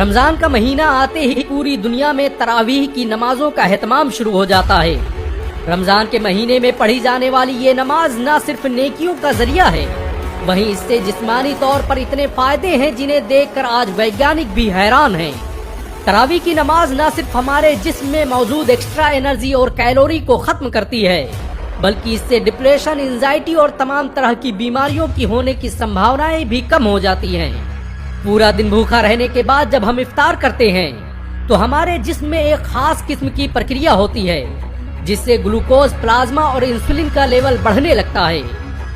रमजान का महीना आते ही पूरी दुनिया में तरावीह की नमाजों का एहतमाम शुरू हो जाता है। रमजान के महीने में पढ़ी जाने वाली ये नमाज न सिर्फ नेकियों का जरिया है, वहीं इससे जिस्मानी तौर पर इतने फायदे हैं जिन्हें देखकर आज वैज्ञानिक भी हैरान हैं। तरावीह की नमाज न सिर्फ हमारे जिस्म में मौजूद एक्स्ट्रा एनर्जी और कैलोरी को खत्म करती है, बल्कि इससे डिप्रेशन, एंजाइटी और तमाम तरह की बीमारियों की होने की संभावनाएं भी कम हो जाती हैं। पूरा दिन भूखा रहने के बाद जब हम इफ्तार करते हैं तो हमारे जिस्म में एक खास किस्म की प्रक्रिया होती है जिससे ग्लूकोज, प्लाज्मा और इंसुलिन का लेवल बढ़ने लगता है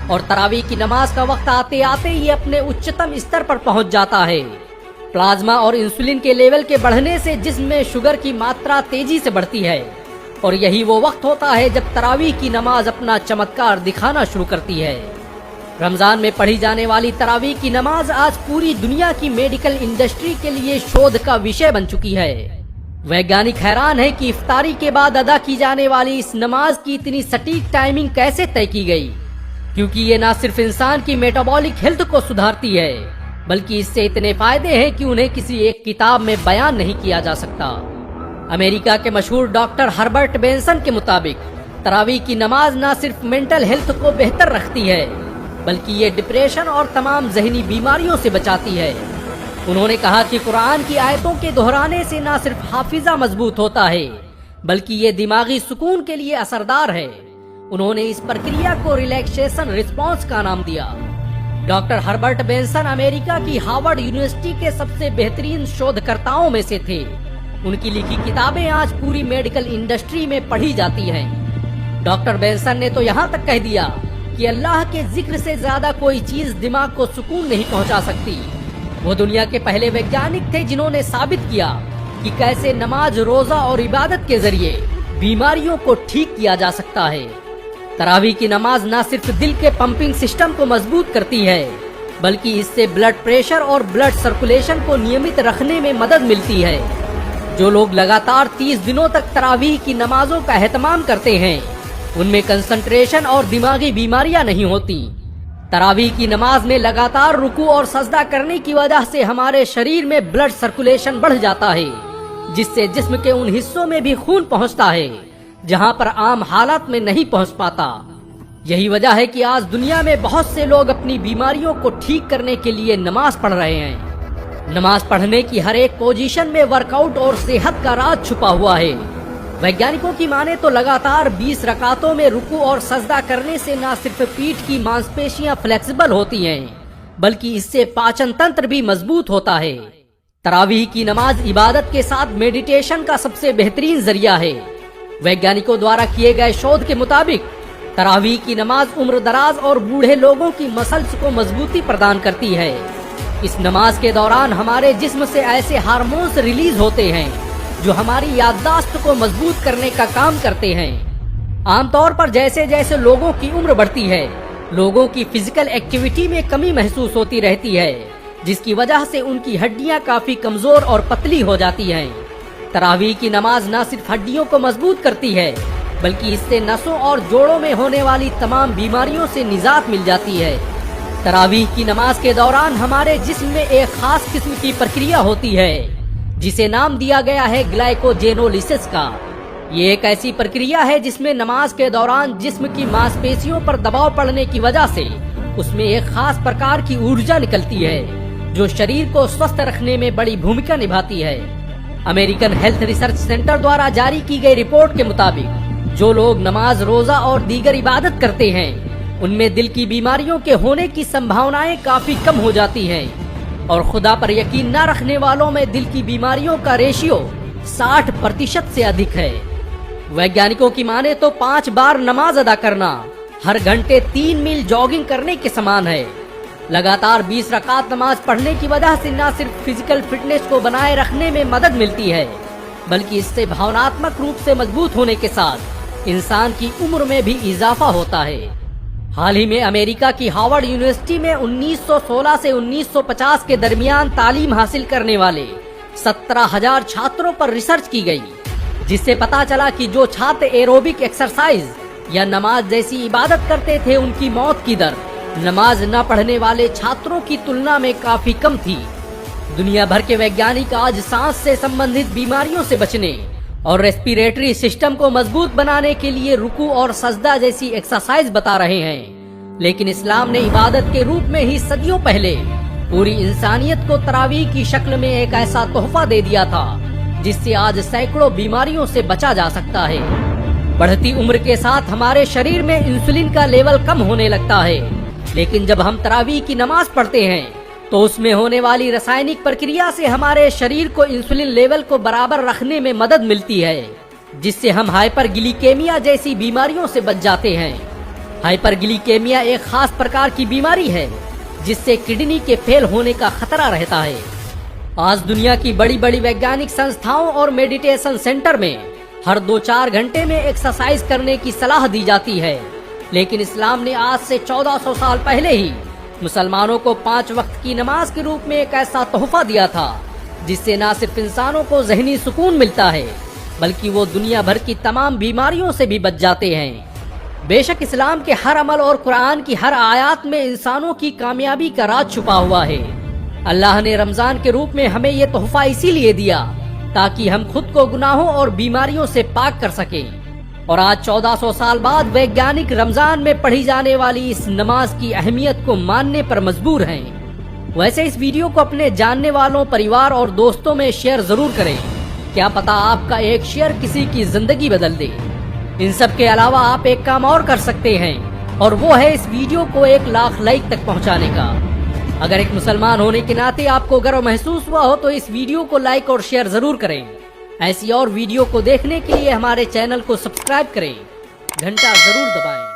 और तरावीह की नमाज का वक्त आते आते ये अपने उच्चतम स्तर पर पहुंच जाता है। प्लाज्मा और इंसुलिन के लेवल के बढ़ने से जिस्म में शुगर की मात्रा तेजी से बढ़ती है और यही वो वक्त होता है जब तरावीह की नमाज अपना चमत्कार दिखाना शुरू करती है। रमजान में पढ़ी जाने वाली तरावीह की नमाज आज पूरी दुनिया की मेडिकल इंडस्ट्री के लिए शोध का विषय बन चुकी है। वैज्ञानिक हैरान है कि इफ्तारी के बाद अदा की जाने वाली इस नमाज की इतनी सटीक टाइमिंग कैसे तय की गई, क्योंकि ये न सिर्फ इंसान की मेटाबॉलिक हेल्थ को सुधारती है, बल्कि इससे इतने फायदे हैं कि उन्हें किसी एक किताब में बयान नहीं किया जा सकता। अमेरिका के मशहूर डॉक्टर हर्बर्ट बेंसन के मुताबिक तरावीह की नमाज न सिर्फ मेंटल हेल्थ को बेहतर रखती है, बल्कि ये डिप्रेशन और तमाम जहनी बीमारियों से बचाती है। उन्होंने कहा कि कुरान की आयतों के दोहराने से न सिर्फ हाफिजा मजबूत होता है, बल्कि ये दिमागी सुकून के लिए असरदार है। उन्होंने इस प्रक्रिया को रिलैक्सेशन रिस्पॉन्स का नाम दिया। डॉक्टर हर्बर्ट बेंसन अमेरिका की हार्वर्ड यूनिवर्सिटी के सबसे बेहतरीन शोधकर्ताओं में से थे। उनकी लिखी किताबें आज पूरी मेडिकल इंडस्ट्री में पढ़ी जाती हैं। डॉक्टर बेंसन ने तो यहाँ तक कह दिया कि अल्लाह के जिक्र से ज्यादा कोई चीज दिमाग को सुकून नहीं पहुंचा सकती। वो दुनिया के पहले वैज्ञानिक थे जिन्होंने साबित किया कि कैसे नमाज, रोजा और इबादत के जरिए बीमारियों को ठीक किया जा सकता है। तरावीह की नमाज न सिर्फ दिल के पंपिंग सिस्टम को मजबूत करती है, बल्कि इससे ब्लड प्रेशर और ब्लड सर्कुलेशन को नियमित रखने में मदद मिलती है। जो लोग लगातार 30 दिनों तक तरावीह की नमाजों का एहतमाम करते हैं, उनमें कंसंट्रेशन और दिमागी बीमारियां नहीं होती। तरावीह की नमाज में लगातार रुकू और सजदा करने की वजह से हमारे शरीर में ब्लड सर्कुलेशन बढ़ जाता है, जिससे जिस्म के उन हिस्सों में भी खून पहुंचता है जहां पर आम हालात में नहीं पहुंच पाता। यही वजह है कि आज दुनिया में बहुत से लोग अपनी बीमारियों को ठीक करने के लिए नमाज पढ़ रहे हैं। नमाज पढ़ने की हर एक पोजीशन में वर्कआउट और सेहत का राज छुपा हुआ है। वैज्ञानिकों की माने तो लगातार 20 रकातों में रुकू और सजदा करने से न सिर्फ पीठ की मांसपेशियां फ्लेक्सिबल होती हैं, बल्कि इससे पाचन तंत्र भी मजबूत होता है। तरावीह की नमाज इबादत के साथ मेडिटेशन का सबसे बेहतरीन जरिया है। वैज्ञानिकों द्वारा किए गए शोध के मुताबिक तरावीह की नमाज उम्र दराज और बूढ़े लोगों की मसल्स को मजबूती प्रदान करती है। इस नमाज के दौरान हमारे जिस्म से ऐसे हार्मोन्स रिलीज होते हैं जो हमारी याददाश्त को मजबूत करने का काम करते हैं। आमतौर पर जैसे जैसे लोगों की उम्र बढ़ती है, लोगों की फिजिकल एक्टिविटी में कमी महसूस होती रहती है, जिसकी वजह से उनकी हड्डियां काफी कमजोर और पतली हो जाती हैं। तरावीह की नमाज न सिर्फ हड्डियों को मजबूत करती है, बल्कि इससे नसों और जोड़ों में होने वाली तमाम बीमारियों से निजात मिल जाती है। तरावीह की नमाज के दौरान हमारे जिस्म में एक खास किस्म की प्रक्रिया होती है जिसे नाम दिया गया है ग्लाइकोजेनोलिसिस का। ये एक ऐसी प्रक्रिया है जिसमें नमाज के दौरान जिस्म की मांसपेशियों पर दबाव पड़ने की वजह से उसमें एक खास प्रकार की ऊर्जा निकलती है जो शरीर को स्वस्थ रखने में बड़ी भूमिका निभाती है। अमेरिकन हेल्थ रिसर्च सेंटर द्वारा जारी की गई रिपोर्ट के मुताबिक जो लोग नमाज, रोजा और दीगर इबादत करते हैं, उनमें दिल की बीमारियों के होने की संभावनाएं काफी कम हो जाती हैं और खुदा पर यकीन न रखने वालों में दिल की बीमारियों का रेशियो 60% से अधिक है। वैज्ञानिकों की माने तो 5 बार नमाज अदा करना हर घंटे 3 मील जॉगिंग करने के समान है। लगातार 20 रकात नमाज पढ़ने की वजह से न सिर्फ फिजिकल फिटनेस को बनाए रखने में मदद मिलती है, बल्कि इससे भावनात्मक रूप से मजबूत होने के साथ इंसान की उम्र में भी इजाफा होता है। हाल ही में अमेरिका की हार्वर्ड यूनिवर्सिटी में 1916 से 1950 के दरमियान तालीम हासिल करने वाले 17,000 छात्रों पर रिसर्च की गई, जिससे पता चला कि जो छात्र एरोबिक एक्सरसाइज या नमाज जैसी इबादत करते थे, उनकी मौत की दर नमाज न पढ़ने वाले छात्रों की तुलना में काफी कम थी। दुनिया भर के वैज्ञानिक आज सांस से संबंधित बीमारियों से बचने और रेस्पिरेटरी सिस्टम को मजबूत बनाने के लिए रुकू और सजदा जैसी एक्सरसाइज बता रहे हैं, लेकिन इस्लाम ने इबादत के रूप में ही सदियों पहले पूरी इंसानियत को तरावीह की शक्ल में एक ऐसा तोहफा दे दिया था जिससे आज सैकड़ों बीमारियों से बचा जा सकता है। बढ़ती उम्र के साथ हमारे शरीर में इंसुलिन का लेवल कम होने लगता है, लेकिन जब हम तरावीह की नमाज पढ़ते हैं तो उसमें होने वाली रासायनिक प्रक्रिया से हमारे शरीर को इंसुलिन लेवल को बराबर रखने में मदद मिलती है, जिससे हम हाइपरग्लिकेमिया जैसी बीमारियों से बच जाते हैं। हाइपरग्लिकेमिया एक खास प्रकार की बीमारी है जिससे किडनी के फेल होने का खतरा रहता है। आज दुनिया की बड़ी बड़ी वैज्ञानिक संस्थाओं और मेडिटेशन सेंटर में हर 2-4 घंटे में एक्सरसाइज करने की सलाह दी जाती है, लेकिन इस्लाम ने आज से 1400 साल पहले ही मुसलमानों को 5 वक्त की नमाज के रूप में एक ऐसा तोहफा दिया था जिससे न सिर्फ इंसानों को ज़हनी सुकून मिलता है बल्कि वो दुनिया भर की तमाम बीमारियों से भी बच जाते हैं। बेशक इस्लाम के हर अमल और कुरान की हर आयत में इंसानों की कामयाबी का राज छुपा हुआ है। अल्लाह ने रमजान के रूप में हमें ये तोहफा इसीलिए दिया ताकि हम खुद को गुनाहों और बीमारियों से पाक कर सकें, और आज 1400 साल बाद वैज्ञानिक रमजान में पढ़ी जाने वाली इस नमाज की अहमियत को मानने पर मजबूर हैं। वैसे इस वीडियो को अपने जानने वालों, परिवार और दोस्तों में शेयर जरूर करें। क्या पता आपका एक शेयर किसी की जिंदगी बदल दे। इन सब के अलावा आप एक काम और कर सकते हैं, और वो है इस वीडियो को 1 लाख लाइक तक पहुंचाने का। अगर एक मुसलमान होने के नाते आपको गर्व महसूस हुआ हो तो इस वीडियो को लाइक और शेयर जरूर करें। ऐसी और वीडियो को देखने के लिए हमारे चैनल को सब्सक्राइब करें, घंटा जरूर दबाएं।